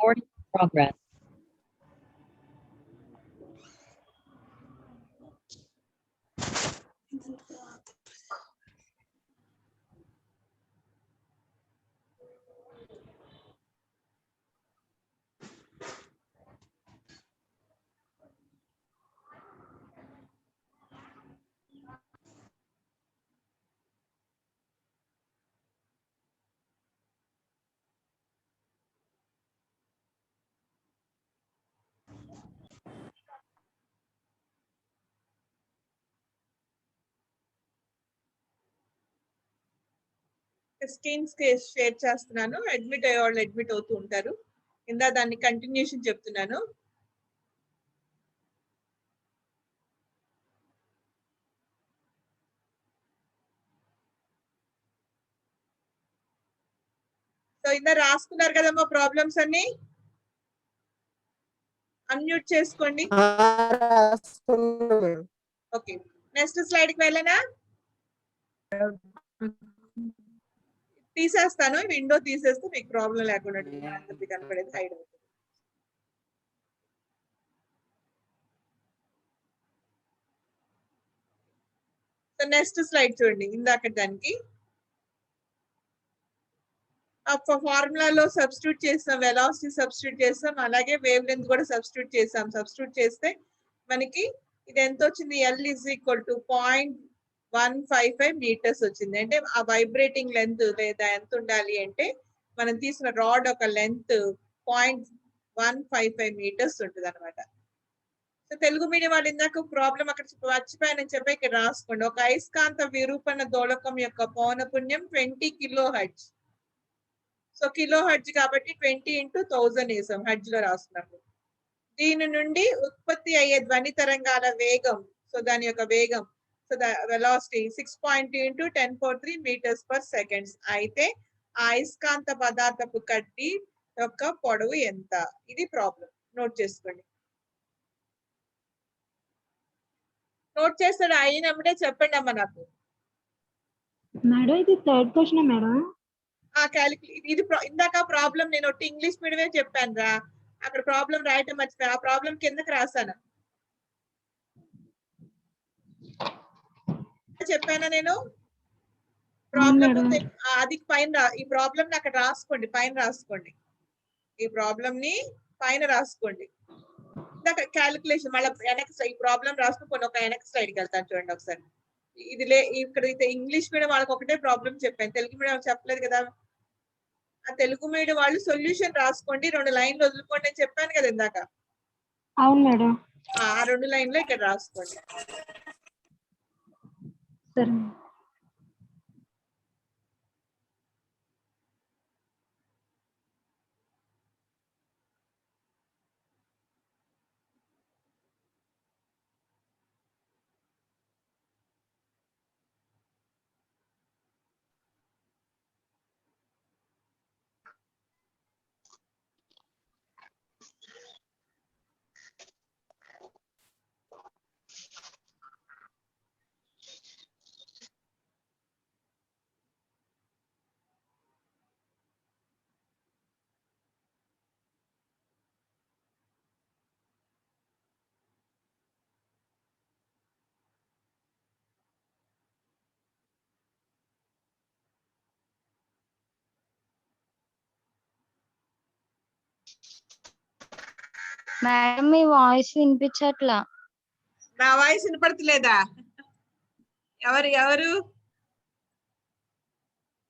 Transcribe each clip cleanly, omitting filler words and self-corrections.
Recording in progress. Screens share చేస్తున్నాను. Admit అయ్యే వాళ్ళు అడ్మిట్ అవుతూ ఉంటారు. కింద దాన్ని కంటిన్యూషన్ చెప్తున్నాను. సో ఇందా రాసుకున్నారు కదమ్మా ప్రాబ్లమ్స్ అన్ని. అన్మ్యూట్ చేసుకోండి. ఓకే, నెక్స్ట్ స్లైడ్ కి వెళ్ళనా? తీసేస్తాను, విండో తీసేస్తే మీకు ప్రాబ్లం లేకుండా కనపడేది హైడ్ అవుతుంది. సో నెక్స్ట్ స్లైడ్ చూడండి. ఇందాక దానికి ఫార్ములాలో సబ్స్టిట్యూట్ చేసాం, వెలాసిటీ సబ్స్టిట్యూట్ చేసాం, అలాగే వేవ్ లెంత్ కూడా సబ్స్టిట్యూట్ చేసాం. సబ్స్టిట్యూట్ చేస్తే మనకి ఇది ఎంత వచ్చింది? L is equal to 0.155 meters వచ్చింది. అంటే ఆ వైబ్రేటింగ్ లెంత్ లేదా ఎంత ఉండాలి అంటే మనం తీసిన రాడ్ ఒక లెంత్ 0.155 meters ఉంటుంది అనమాట. సో తెలుగు మీడియం వాళ్ళు ఇందాక ప్రాబ్లం అక్కడ మర్చిపోయానని చెప్పి ఇక్కడ రాసుకోండి. ఒక అయస్కాంత విరూపణ దోళకం యొక్క పౌనపున్యం 20 kHz. సో కిలో హెర్ట్జ్ కాబట్టి 20 × 1000 వేసాం హెర్ట్జ్ లో రాస్తున్నప్పుడు. దీని నుండి ఉత్పత్తి అయ్యే ధ్వని తరంగాల వేగం, సో దాని యొక్క వేగం, so velocity 6.2 × 10³ meters per second. అయితే ఆ అయస్కాంత పదార్థపు కడ్డీ యొక్క పొడవు ఎంత? ఇది ప్రాబ్లం. నోట్ చేసుకోండి. నోట్ చేస్తాడు అయినప్పుడే చెప్పండి అమ్మ నాకు. మేడం ఇది థర్డ్ క్వశ్చన్ మేడం. ఇది ఇందాక ప్రాబ్లం నేను ఒకటి ఇంగ్లీష్ మీడియమే చెప్పాను రా, అక్కడ ప్రాబ్లం రాయటం మర్చిపోయా. ఆ ప్రాబ్లం కిందకి రాసాను. చెప్పానా నేను ప్రాబ్లం? అది పైన ఈ ప్రాబ్లం ని అక్కడ రాసుకోండి, పైన రాసుకోండి. ఈ ప్రాబ్లం ని పైన రాసుకోండి. ఇందాక క్యాలిక్యులేషన్ మళ్ళీ వెనక్కి ఈ ప్రాబ్లం రాసుకుని ఒక వెనక్కి స్లైడ్కి వెళ్తాను చూడండి ఒకసారి. ఇది ఇక్కడ అయితే ఇంగ్లీష్ మీడియం వాళ్ళకి ఒకటే ప్రాబ్లం చెప్పాను, తెలుగు మీడియం చెప్పలేదు కదా. ఆ తెలుగు మీడియం వాళ్ళు సొల్యూషన్ రాసుకోండి, 2 లైన్లు వదులుకోండి అని చెప్పాను కదా ఇందాక. అవును మేడం. ఆ 2 లైన్లు ఇక్కడ రాసుకోండి. సరే. మేడం మీ వాయిస్ వినిపించట్లా. నా వాయిస్ వినపడతలేదా? ఎవరు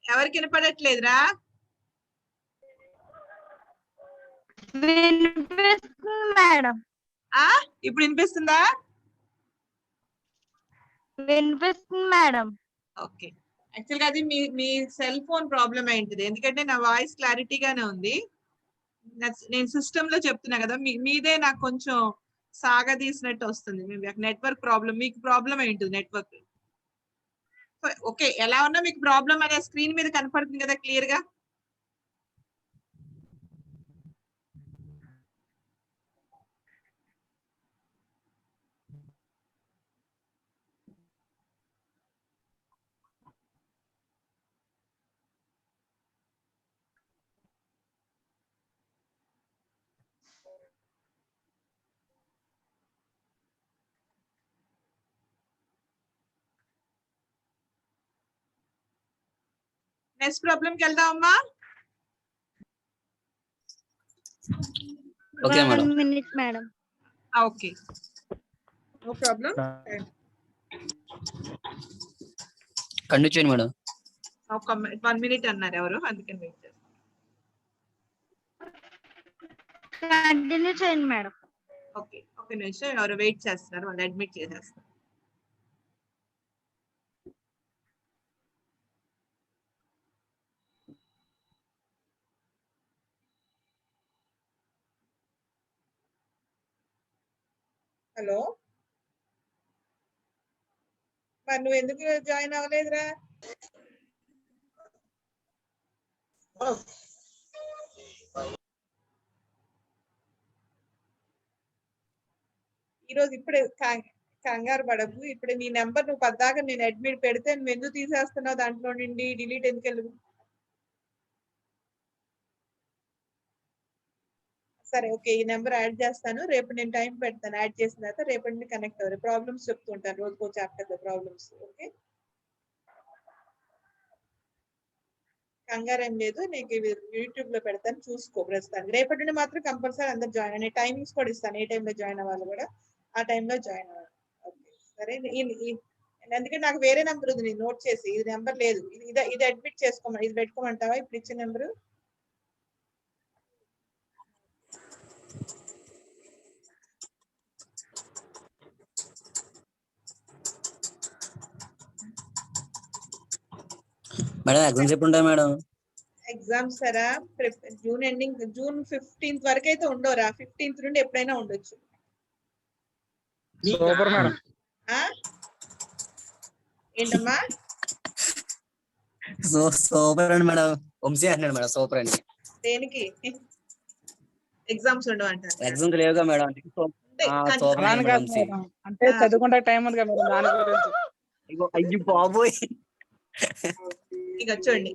ఎవరికి వినపడట్లేదురా? వినిపిస్తుంది మేడం. ఇప్పుడు వినిపిస్తుందా? వినిపిస్తుంది మేడం. ఓకే, యాక్చువల్గా అది మీ సెల్ ఫోన్ ప్రాబ్లం అయింది. ఎందుకంటే నా వాయిస్ క్లారిటీగానే ఉంది. నేను సిస్టమ్ లో చెప్తున్నా కదా, మీదే నాకు కొంచెం సాగదీసినట్టు వస్తుంది. నెట్వర్క్ ప్రాబ్లం, మీకు ప్రాబ్లం ఏంటిది నెట్వర్క్? ఓకే, ఎలా ఉన్నా మీకు ప్రాబ్లం అనే స్క్రీన్ మీద కనపడుతుంది కదా క్లియర్ గా. నెక్స్ట్ ప్రాబ్లం కి వెళ్దాం అమ్మా. Okay madam. 1 minute madam. Okay, no problem. Continue చేయండి మేడం. ఒక 1 minute అన్నారు ఎవరు, అందుకని వెయిట్ చేస్తాను. కంటిన్యూ చేయండి మేడం. ఓకే, ఒక నిమిషం, ఎవరు వెయిట్ చేస్తున్నారు, వాళ్ళు అడ్మిట్ చేసేస్తారు. హలో, మరి నువ్వు ఎందుకు జాయిన్ అవ్వలేదురా? ఈరోజు ఇప్పుడే కంగారు పడకు. ఇప్పుడు నీ నెంబర్ నువ్వు పద్దాక నేను అడ్మిట్ పెడితే నువ్వు ఎందుకు తీసేస్తున్నావు దాంట్లో నుండి? డిలీట్ ఎందుకు వెళ్ళదు? సరే ఓకే, ఈ నెంబర్ యాడ్ చేస్తాను. రేపు నేను టైం పెడతాను. యాడ్ చేసిన తర్వాత రేపటి నుండి కనెక్ట్ అవ్వరు. ప్రాబ్లమ్స్ చెప్తూ ఉంటాను రోజుకో చాప్టర్ లో ప్రాబ్లమ్స్. ఓకే, కంగారు ఏం లేదు. నీకు యూట్యూబ్ లో పెడతాను, చూసుకో ప్రస్తుతానికి. రేపటి నుండి మాత్రం కంపల్సరీ అందరు జాయిన్ అయ్యి టైమింగ్స్ కూడా ఇస్తాను. ఏ టైంలో జాయిన్ అవ్వాలి కూడా ఆ టైంలో జాయిన్ అవ్వాలి. ఓకే సరే. ఎందుకంటే నాకు వేరే నెంబర్ ఉంది, నేను నోట్ చేసి. ఇది నెంబర్ లేదు, ఇది అడ్మిట్ చేసుకోమని, ఇది పెట్టుకోమంటావా ఇప్పుడు ఇచ్చిన నెంబరు? మేడం ఎగ్జామ్స్ ఎప్పుడు ఉంటాయి మేడం? ఎగ్జామ్స్ సరా జూన్ ఎండింగ్, జూన్ 15th వరకు అయితే ఉండవురా. 15th నుండి ఎప్పుడైనా ఉండొచ్చు. Super madam. ఏంటమ్మా? సూపర్ అండి మేడం. వంశీ అంటున్నాడు మేడం సూపర్ అండి. దేనికి ఎగ్జామ్స్ ఉండవు అంటారు? ఎగ్జామ్స్ లేవుగా మేడం. అలానే కాదు మేడం, అంటే చదువుకుంటే టైం ఉంది కదా మేడం, దాని గురించి. అయ్యో బాబోయ్. ఇక చూడండి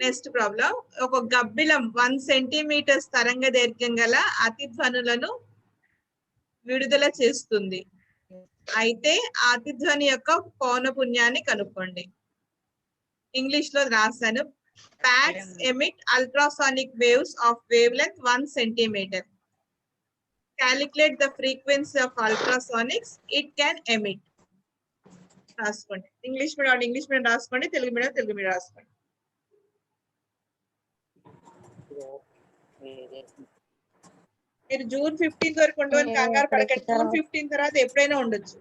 నెక్స్ట్ ప్రాబ్లం. ఒక గబ్బిలం 1 centimeter తరంగ దైర్ఘ్యం గల అతి ధ్వనులను విడుదల చేస్తుంది. అయితే ఆ అతి ధ్వని యొక్క పౌనపున్యాన్ని కనుక్కోండి. ఇంగ్లీష్ లో రాశాను. Bats emit ultrasonic waves of wavelength 1 centimeter. Calculate the frequency of ultrasonics it can emit. రాసుకోండి. ఇంగ్లీష్ మీడియం రాసుకోండి, తెలుగు మీడియం రాసుకోండి. మీరు జూన్ 15th వరకు ఉండవని కంగారు పడకండి. జూన్ 15 తర్వాత ఎప్పుడైనా ఉండొచ్చు,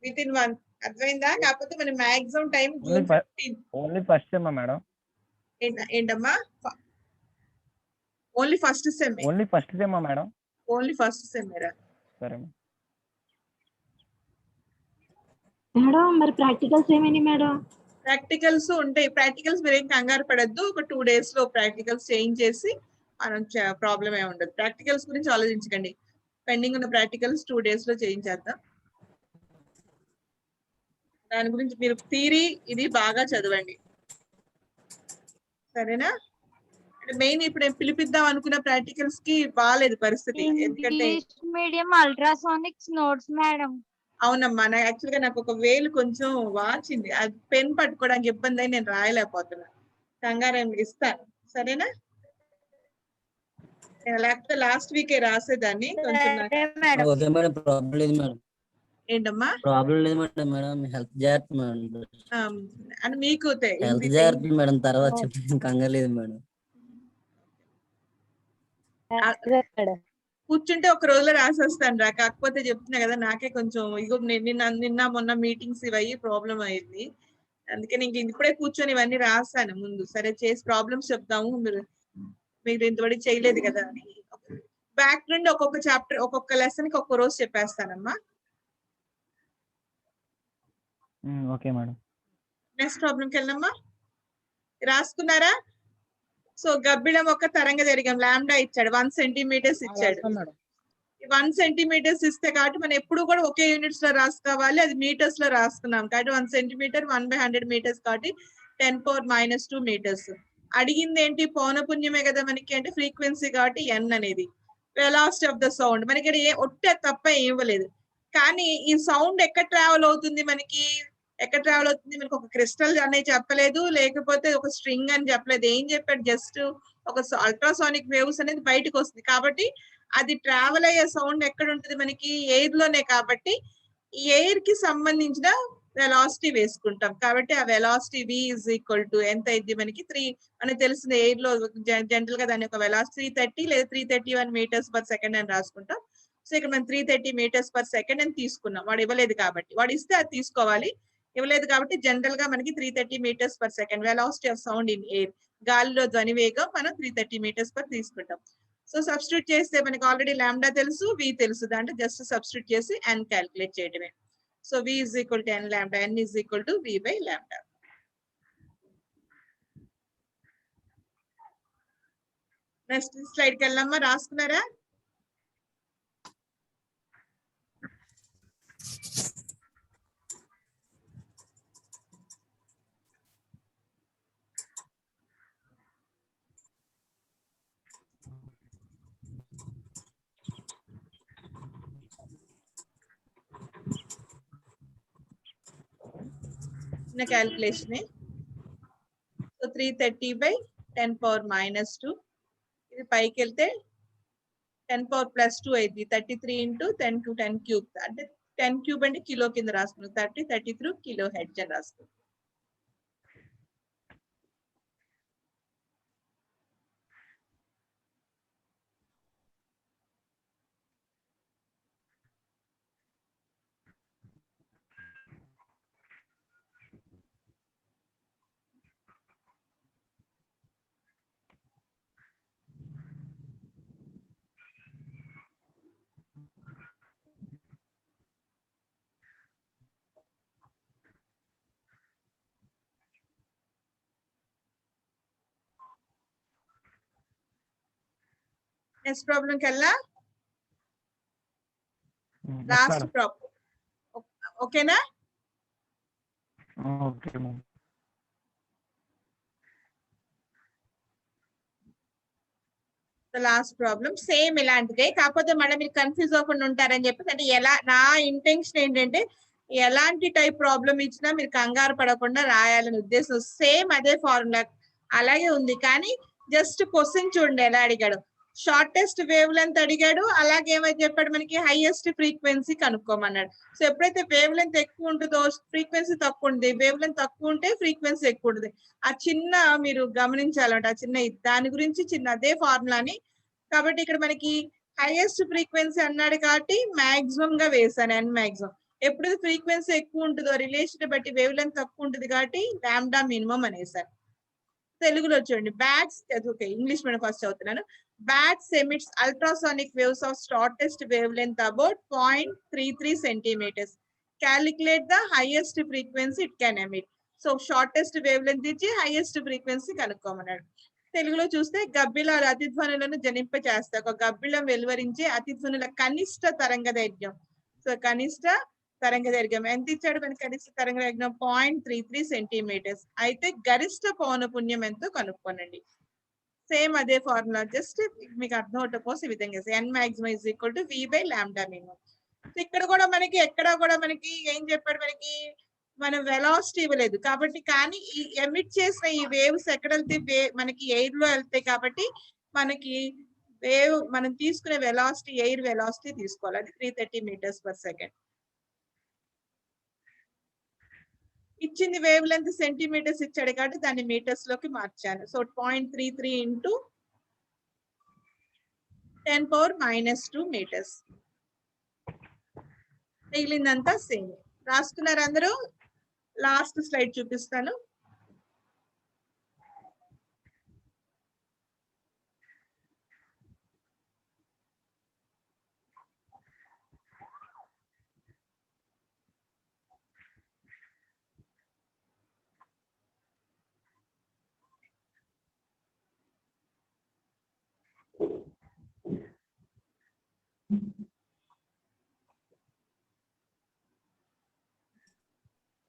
విత్ ఇన్ 1. అర్థమైందా? కాకపోతే మన maximum time June 15. Only first sem madam. ఏంటమ్మా? Only first sem. Only first sem madam. Only first sem. సరే మేడం, మరి ప్రాక్టికల్స్ ఏమైంది మేడం? ప్రాక్టికల్స్ ఉంటాయి. ప్రాక్టికల్స్ మీరేం కంగారు పడద్దు. ఒక 2 days లో ప్రాక్టికల్స్ చేంజ్ చేసి మనం ప్రాబ్లం ఏమి ఉండదు. ప్రాక్టికల్స్ గురించి ఆలోచించకండి. పెండింగ్ ఉన్న ప్రాక్టికల్స్ 2 days లో చేయించేద్దాం. దాని గురించి మీరు థియరీ ఇది బాగా చదవండి, సరేనా? మెయిన్ ఇప్పుడు నేను పిలిపిద్దాం అనుకున్న ప్రాక్టికల్స్ కి బాగాలేదు పరిస్థితి. ఎందుకంటే మీడియం అల్ట్రాసానిక్స్ నోట్స్ మేడం. అవునమ్మా, యాక్చువల్ గా నాకు ఒక వేలు కొంచెం వాచింది. అది పెన్ పట్టుకోవడానికి ఇబ్బంది అయి నేను రాయలేకపోతున్నా. కంగారు ఇస్తాను, సరేనా? లేకపోతే లాస్ట్ వీకే రాసేదాన్ని. కొంచెం ఏంటమ్మా ప్రాబ్లం లేదు మేడం. హెల్త్ జాగ్రత్త మేడం. అని మీకు హెల్త్ జాగ్రత్త మేడం. తర్వాత చెప్పి కంగారు లేదు మేడం. కూర్చుంటే ఒక రోజులో రాసేస్తాను రా. కాకపోతే చెప్తున్నా కదా, నాకే కొంచెం ఇగో నిన్న మొన్న మీటింగ్స్ ఇవయ్యి ప్రాబ్లం అయింది. అందుకే నేను ఇప్పుడే కూర్చొని ఇవన్నీ రాస్తాను ముందు. సరే చేసి ప్రాబ్లమ్స్ చెప్తాము, మీరు ఇంతవరకు చేయలేదు కదా అని. బ్యాక్ నుండి ఒక్కొక్క చాప్టర్ ఒక్కొక్క లెసన్ కి ఒక్క రోజు చెప్పేస్తానమ్మా. Okay madam. నెక్స్ట్ ప్రాబ్లంకి వెళ్ళమ్మా. రాసుకున్నారా? సో గబ్బిలం ఒక తరంగ దైర్ఘ్యం లాంబ్డా ఇచ్చాడు, 1 centimeter ఇచ్చాడు. 1 centimeter ఇస్తే కాబట్టి మనం ఎప్పుడు కూడా ఒకే యూనిట్స్ లో రాసుకోవాలి. అది మీటర్స్ లో రాసుకున్నాం కాబట్టి 1 centimeter 1/100 meters కాబట్టి 10⁻² meters. అడిగింది ఏంటి? పౌనపున్యమే కదా మనకి, అంటే ఫ్రీక్వెన్సీ కాబట్టి n అనేది. వెలాసిటీ ఆఫ్ ద సౌండ్ మనకి ఒట్టే తప్ప ఇవ్వలేదు. కానీ ఈ సౌండ్ ఎక్కడ ట్రావెల్ అవుతుంది మనకి? ఎక్కడ ట్రావెల్ అవుతుంది మనకు ఒక క్రిస్టల్ అనేది చెప్పలేదు, లేకపోతే ఒక స్ట్రింగ్ అని చెప్పలేదు. ఏం చెప్పాడు? జస్ట్ ఒక అల్ట్రాసానిక్ వేవ్స్ అనేది బయటకు వస్తుంది. కాబట్టి అది ట్రావెల్ అయ్యే సౌండ్ ఎక్కడ ఉంటుంది? మనకి ఎయిర్ లోనే. కాబట్టి ఈ ఎయిర్ కి సంబంధించిన వెలాసిటీ వేసుకుంటాం. కాబట్టి ఆ velocity v is equal to ఎంత అయింది మనకి 3 అని తెలిసింది. ఎయిర్ లో జనరల్ గా దాని యొక్క వెలాసిటీ 330 లేదా 331 మీటర్స్ పర్ సెకండ్ అని రాసుకుంటాం. సో ఇక్కడ మనం 330 మీటర్స్ పర్ సెకండ్ అని తీసుకున్నాం. వాడు ఇవ్వలేదు కాబట్టి, వాడు ఇస్తే అది తీసుకోవాలి. ఇవ్వలేదు కాబట్టి జనరల్ గా మనకి 330 metres per second velocity of sound in air, గాలిలో ధ్వని వేగం మనం 330 మీటర్స్ పర్ తీసుకుంటాం. సో సబ్స్టిట్యూట్ చేస్తే మనకి ఆల్రెడీ లాంబ్డా తెలుసు, v తెలుసు. దాంట్లో జస్ట్ సబ్స్టిట్యూట్ చేసి n క్యాలిక్యులేట్ చేయడమే. So v is equal to n lambda, n is equal to v by lambda. Next slide కి వెళ్ళమ్మా. రాసుకున్నారా? చిన్న calculation. So 330 by 10 power minus 2. ఇది పైకి వెళ్తే 10 power plus 2 అయింది. 33 into 10 to 10 cube. అంటే 10 cube అంటే కిలో కింద రాసుకున్నాం. 33 కిలో హెడ్జ్ అని రాసుకున్నాం. నెక్స్ట్ ప్రాబ్లం కల్లా లాస్ట్ ప్రాబ్లం. ఓకేనా? Okay ma'am. Last problem same ఇలాంటిదే, కాకపోతే మళ్ళీ మీరు కన్ఫ్యూజ్ అవ్వకుండా ఉంటారని చెప్పేసి. అంటే ఎలా, నా ఇంటెన్షన్ ఏంటంటే ఎలాంటి టైప్ ప్రాబ్లం ఇచ్చినా మీరు కంగారు పడకుండా రాయాలని ఉద్దేశం. సేమ్ అదే ఫార్ములా అలాగే ఉంది, కానీ జస్ట్ క్వశ్చన్ చూడండి ఎలా అడిగాడు. షార్టెస్ట్ వేవ్ లెంత్ అడిగాడు, అలాగే ఏమైతే చెప్పాడు మనకి హైయెస్ట్ ఫ్రీక్వెన్సీ కనుక్కోమన్నాడు. సో ఎప్పుడైతే వేవ్ లెంత్ ఎక్కువ ఉంటుందో ఫ్రీక్వెన్సీ తక్కువ ఉంటుంది, వేవ్ లెంత్ తక్కువ ఉంటే ఫ్రీక్వెన్సీ ఎక్కువ ఉంటుంది. ఆ చిన్న మీరు గమనించాలంట, ఆ చిన్న దాని గురించి చిన్న అదే ఫార్ములాని. కాబట్టి ఇక్కడ మనకి హైయెస్ట్ ఫ్రీక్వెన్సీ అన్నాడు కాబట్టి మాక్సిమం గా వేసాను, n మాక్సిమం. ఎప్పుడైతే ఫ్రీక్వెన్సీ ఎక్కువ ఉంటుందో రిలేషన్ బట్టి వేవ్ లెంత్ తక్కువ ఉంటుంది కాబట్టి లాంబ్డా మినిమం అనేసాను. తెలుగులో చూడండి. Bats, okay English medium first చదువుతున్నాను. Bats emits ultrasonic waves of shortest wavelength about 0.33 centimeters. Calculate the highest frequency it can emit. So shortest wavelength ఇచ్చి highest frequency కనుక్కోమన్నాడు. తెలుగులో చూస్తే గబ్బిలాలు అతిధ్వనులను జనింప చేస్తాయి. ఒక గబ్బిలం వెలువరించే అతిధ్వనుల కనిష్ట తరంగ దైర్ఘ్యం. సో కనిష్ట తరంగ దైర్ఘ్యం ఎంత ఇచ్చాడు మనకి? కనిష్ట తరంగ దైర్ఘ్యం 0.33 సెంటీమీటర్స్. అయితే గరిష్ట పౌనపున్యం ఎంతో కనుక్కోనండి. సేమ్ అదే ఫార్ములా, జస్ట్ మీకు అర్థం అవటం కోసం ఈ విధంగా n maximum is equal to v by lambda minimum. ఇక్కడ కూడా మనకి ఎక్కడ కూడా మనకి ఏం చెప్పాడు మనకి, మనం వెలాసిటీ ఇవ్వలేదు కాబట్టి. కానీ ఈ ఎమిట్ చేసిన ఈ వేవ్స్ ఎక్కడ వెళ్తే మనకి ఎయిర్ లో వెళ్తాయి కాబట్టి మనకి వేవ్ మనం తీసుకునే వెలాసిటీ ఎయిర్ వెలాసిటీ తీసుకోవాలి. అది 330 మీటర్స్ పర్ సెకండ్. ఇచ్చింది వేవ్ లెంత్ సెంటీమీటర్స్ ఇచ్చాడు కాబట్టి దాన్ని మీటర్స్ లోకి మార్చాను. So 0.33 into 10 power minus 2 metres. మిగిలిందంతా సేమ్ రాసుకున్నారు అందరూ. లాస్ట్ స్లైడ్ చూపిస్తాను.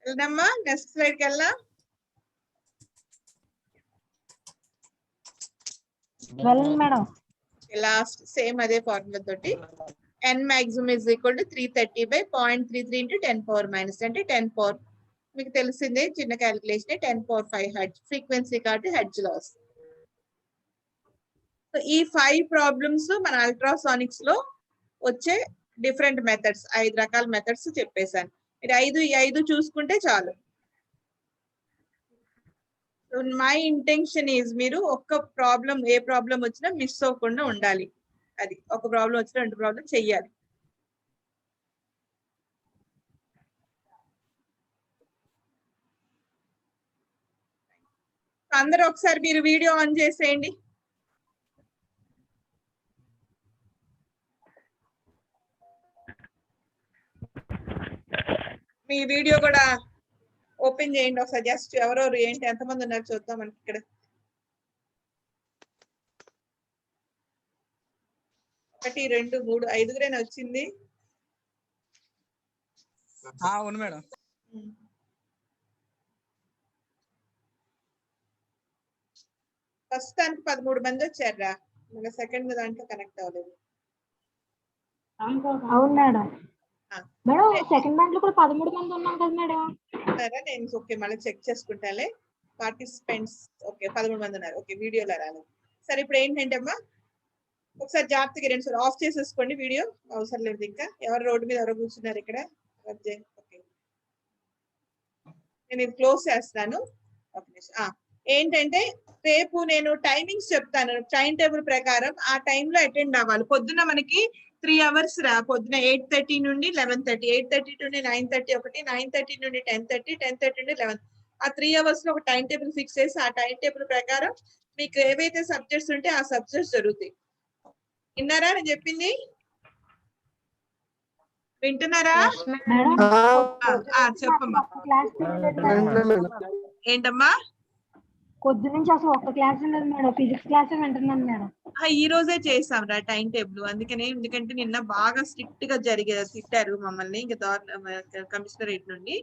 వెళ్దామా నెక్స్ట్ స్లైడ్ కి వెళ్దాం. మేడం. లాస్ట్ సేమ్ అదే ఫార్ములా తోటి n maximum is equal to 330 by 0.33 into 10 power minus అంటే 10 power మీకు తెలిసిందే, చిన్న క్యాలిక్యులేషన్ 10⁵ హెడ్జ్ ఫ్రీక్వెన్సీ కాబట్టి హెడ్జ్ లాస్. సో ఈ 5 ప్రాబ్లమ్స్ మన అల్ట్రాసానిక్స్ లో వచ్చే డిఫరెంట్ మెథడ్స్, 5 రకాల మెథడ్స్ చెప్పేశాను. మీరు ఈ 5 చూసుకుంటే చాలు. మై ఇంటెన్షన్ ఈజ్ మీరు ఒక్క ప్రాబ్లం, ఏ ప్రాబ్లం వచ్చినా మిస్ అవ్వకుండా ఉండాలి. అది ఒక ప్రాబ్లం వచ్చినా 2 ప్రాబ్లం చెయ్యాలి. అందరూ ఒకసారి మీరు వీడియో ఆన్ చేసేయండి. మీ వీడియో కూడా ఓపెన్ చేయండి ఒకసారి. జస్ట్ ఎవరెవరు ఏంటి ఎంతమంది ఉన్నారు చూద్దాం మనకి ఇక్కడ. ఒకటి, 2, 3, 5 వచ్చింది. అవును మేడం. ఫస్ట్ దానికి 13 మంది వచ్చారా, మన సెకండ్ దాంట్లో కనెక్ట్ అవ్వలేదు. అవును మేడం. మేడం సెకండ్ దాంట్లో కూడా 13 మంది ఉన్నాం కదా మేడం. నేను ఓకే మళ్ళీ చెక్ చేసుకుంటాలే. పార్టిసిపెంట్స్ ఓకే 13 మంది ఉన్నారు. ఓకే వీడియోలో రాలేదు. సరే ఇప్పుడు ఏంటంటే అమ్మా ఒకసారి జాగ్రత్తగా 2 సార్లు ఆఫ్ చేసేసుకోండి వీడియో, అవసరం లేదు ఇంకా. ఎవరు రోడ్డు మీద ఎవరో కూర్చున్నారు ఇక్కడ. ఓకే నేను ఇది క్లోజ్ చేస్తాను. ఏంటంటే రేపు నేను టైమింగ్స్ చెప్తాను. టైం టేబుల్ ప్రకారం ఆ టైంలో అటెండ్ అవ్వాలి. పొద్దున మనకి 3 అవర్స్ రా. పొద్దున 8:30 నుండి 11:30, 8:30 నుండి 9:30 ఒకటి, 9:30 నుండి 10:30, 10:30 నుండి 11. ఆ 3 అవర్స్ లో ఒక టైం టేబుల్ ఫిక్స్ చేసి ఆ టైం టేబుల్ ప్రకారం మీకు ఏవైతే సబ్జెక్ట్స్ ఉంటే ఆ సబ్జెక్ట్స్ జరుగుతాయి. విన్నారా నేను చెప్పింది? వింటున్నారా? చెప్పమ్మా. ఏంటమ్మా? కొద్ది నుంచి అసలు ఒక్క క్లాస్ లేదు మేడం. ఫిజిక్స్ క్లాస్ వింటున్నాను మేడం. ఈ రోజే చేసాం రా టైం టేబుల్. ఎందుకంటే నిన్న బాగా స్ట్రిక్ట్ గా తిట్టారు మమ్మల్ని ఇంకా కమిషనరేట్ నుండి.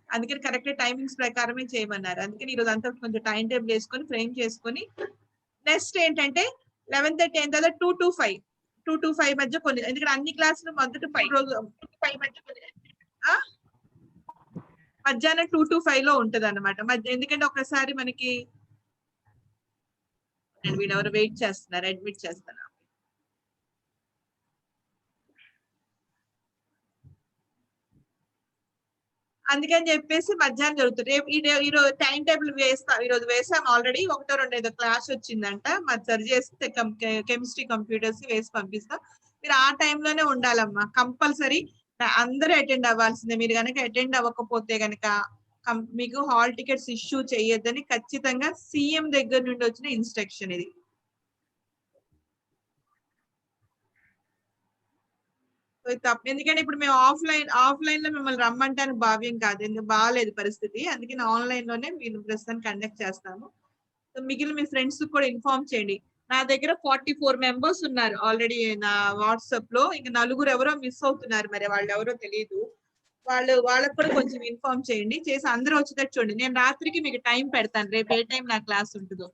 అందుకని కరెక్ట్ టైమింగ్స్ ప్రకారమే చేయమన్నారు. అందుకని ఈ రోజు అంతా కొంచెం టైం టేబుల్ వేసుకొని ఫ్రేమ్ చేసుకొని నెక్స్ట్ ఏంటంటే 11:30 అయిన తర్వాత 2 to 5, 2 to 5 మధ్య కొన్ని, ఎందుకంటే అన్ని క్లాసులు మొదటి 5 రోజు 5 మధ్య మధ్యాహ్నం 2 to 5 లో ఉంటది అనమాట. ఎందుకంటే ఒకసారి మనకి వీడెవరు వెయిట్ చేస్తున్నారు, అడ్మిట్ చేస్తున్నా. అందుకని చెప్పేసి మధ్యాహ్నం జరుగుతుంది. రేపు ఈరోజు టైం టేబుల్ వేస్తాం. ఈరోజు వేసాం ఆల్రెడీ. 1 2 ఏదో క్లాస్ వచ్చిందంట, మరి సరి చేస్తే కెమిస్ట్రీ కంప్యూటర్స్ వేసి పంపిస్తాం. మీరు ఆ టైంలోనే ఉండాలమ్మా కంపల్సరీ. అందరూ అటెండ్ అవ్వాల్సిందే. మీరు కనుక అటెండ్ అవ్వకపోతే కనుక మీకు హాల్ టికెట్స్ ఇష్యూ చేయొద్దని ఖచ్చితంగా సీఎం దగ్గర నుండి వచ్చిన ఇన్స్ట్రక్షన్ ఇది. ఎందుకంటే ఇప్పుడు మేము ఆఫ్లైన్ లో మిమ్మల్ని రమ్మంటానికి భావ్యం కాదు, ఎందుకు బాగాలేదు పరిస్థితి. అందుకని ఆన్లైన్ లోనే మీరు ప్రస్తుతాన్ని కండక్ట్ చేస్తాము. సో మిగిలిన మీ ఫ్రెండ్స్ కూడా ఇన్ఫార్మ్ చేయండి. నా దగ్గర 44 మెంబర్స్ ఉన్నారు ఆల్రెడీ నా వాట్సాప్ లో. ఇంకా 4 ఎవరో మిస్ అవుతున్నారు, మరి వాళ్ళు ఎవరో తెలియదు. వాళ్ళకు కూడా కొంచెం ఇన్ఫార్మ్ చేయండి. చేసి అందరూ వచ్చేటట్టు చూడండి. నేను రాత్రికి మీకు టైం పెడతాను, రేపు ఏ టైం నా క్లాస్ ఉంటుందో.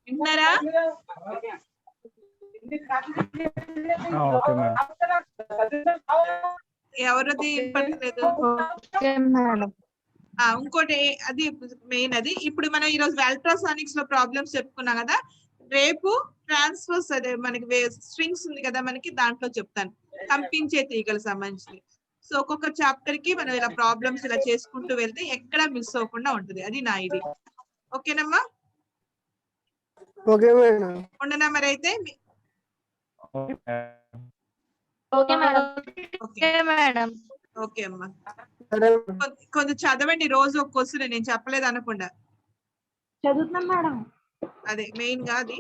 వింటున్నారా? ఎవరిది పడలేదు. ఇంకోటి అది మెయిన్ అది. ఇప్పుడు మనం ఈ రోజు అల్ట్రాసానిక్స్ లో ప్రాబ్లమ్స్ చెప్పుకున్నాం కదా. రేపు ట్రాన్స్ఫర్స్ అదే మనకి స్ట్రింగ్స్ ఉంది కదా మనకి, దాంట్లో చెప్తాను కంపించే తీగలకు సంబంధించి. సో ఒక్కొక్క చాప్టర్ కి మనం ఇలా ప్రాబ్లమ్స్ ఇలా చేసుకుంటూ వెళ్తే ఎక్కడ మిస్ అవ్వకుండా ఉంటుంది. అది నా ఇది. ఓకేనమ్మా? ఉండనా మరి అయితే? ఓకే అమ్మా. కొంచెం చదవండి రోజు ఒక క్వశ్చన్. నేను చెప్పలేదు అనకుండా చదువుతున్నాం మేడం. అదే మెయిన్ గా అది.